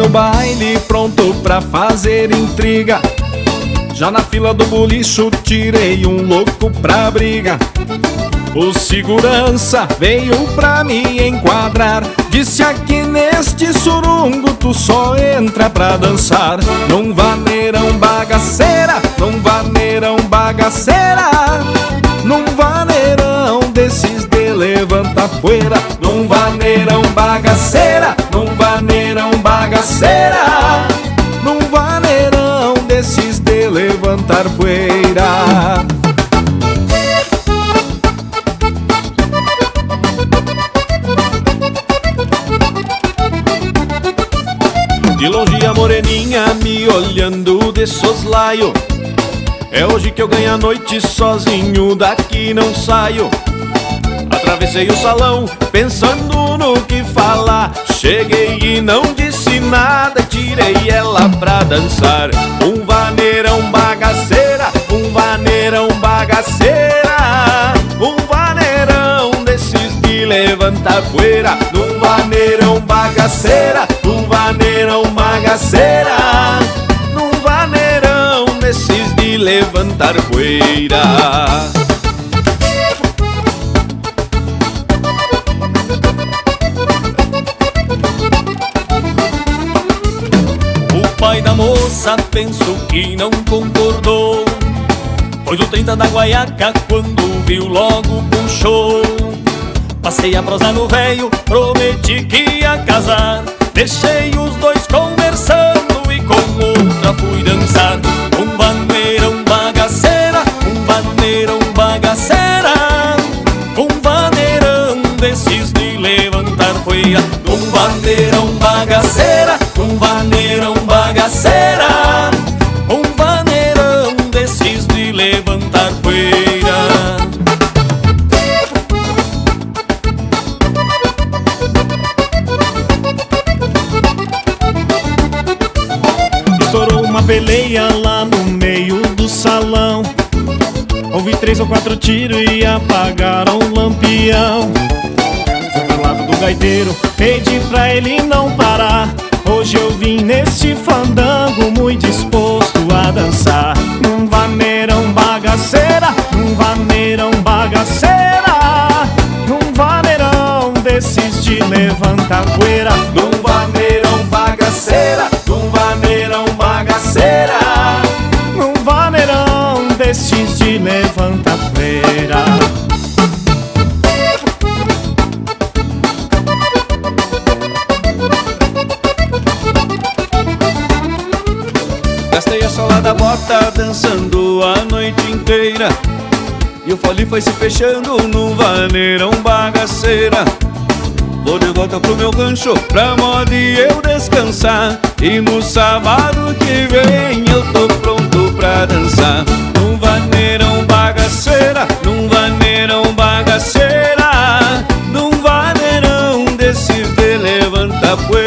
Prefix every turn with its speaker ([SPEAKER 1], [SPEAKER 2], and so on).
[SPEAKER 1] no baile, pronto pra fazer intriga. Já na fila do bolicho tirei um louco pra briga. O segurança veio pra me enquadrar, disse: aqui neste surungo tu só entra pra dançar. Num vaneirão bagaceira, num vaneirão bagaceira, num vaneirão desses de levanta poeira. Num vaneirão bagaceira, num vaneirão bagaceira, num vaneirão desses de levantar poeira. De longe a moreninha me olhando de soslaio. É hoje que eu ganho a noite sozinho, daqui não saio. Atravessei o salão pensando no que falar. Cheguei e não disse nada, tirei ela pra dançar. Um vaneirão bagaceira, um vaneirão bagaceira, um vaneirão desses de levantar poeira. Num vaneirão bagaceira, um vaneirão bagaceira, num vaneirão desses de levantar poeira. O pai da moça pensou que não concordou, pois o 30 da guaiaca quando viu logo puxou. Passei a prosa no véio, prometi que ia casar. Deixei os dois conversando e com outra fui dançar. Um vaneirão bagaceira, um vaneirão bagaceira, um vaneirão desses de levantar poeira. Um vaneirão bagaceira, um vaneirão bagaceira, um vaneirão desses de levantar poeira. Estourou uma peleia lá no meio do salão. Houve 3 ou 4 tiros e apagaram o lampião. Fui pro lado do gaiteiro, pedi pra ele não parar. Hoje eu vim nesse fandango muito disposto a dançar. Num vaneirão bagaceira, num vaneirão bagaceira, num vaneirão desses de levantar poeira. Num vaneirão bagaceira, num vaneirão bagaceira, num vaneirão desses de levantar poeira. Gastei a sola da bota dançando a noite inteira, e o fole foi se fechando num vaneirão bagaceira. Vou de volta pro meu rancho pra moda e eu descansar, e no sábado que vem eu tô pronto pra dançar. Num vaneirão bagaceira, num vaneirão bagaceira, num vaneirão desses de levanta poeira.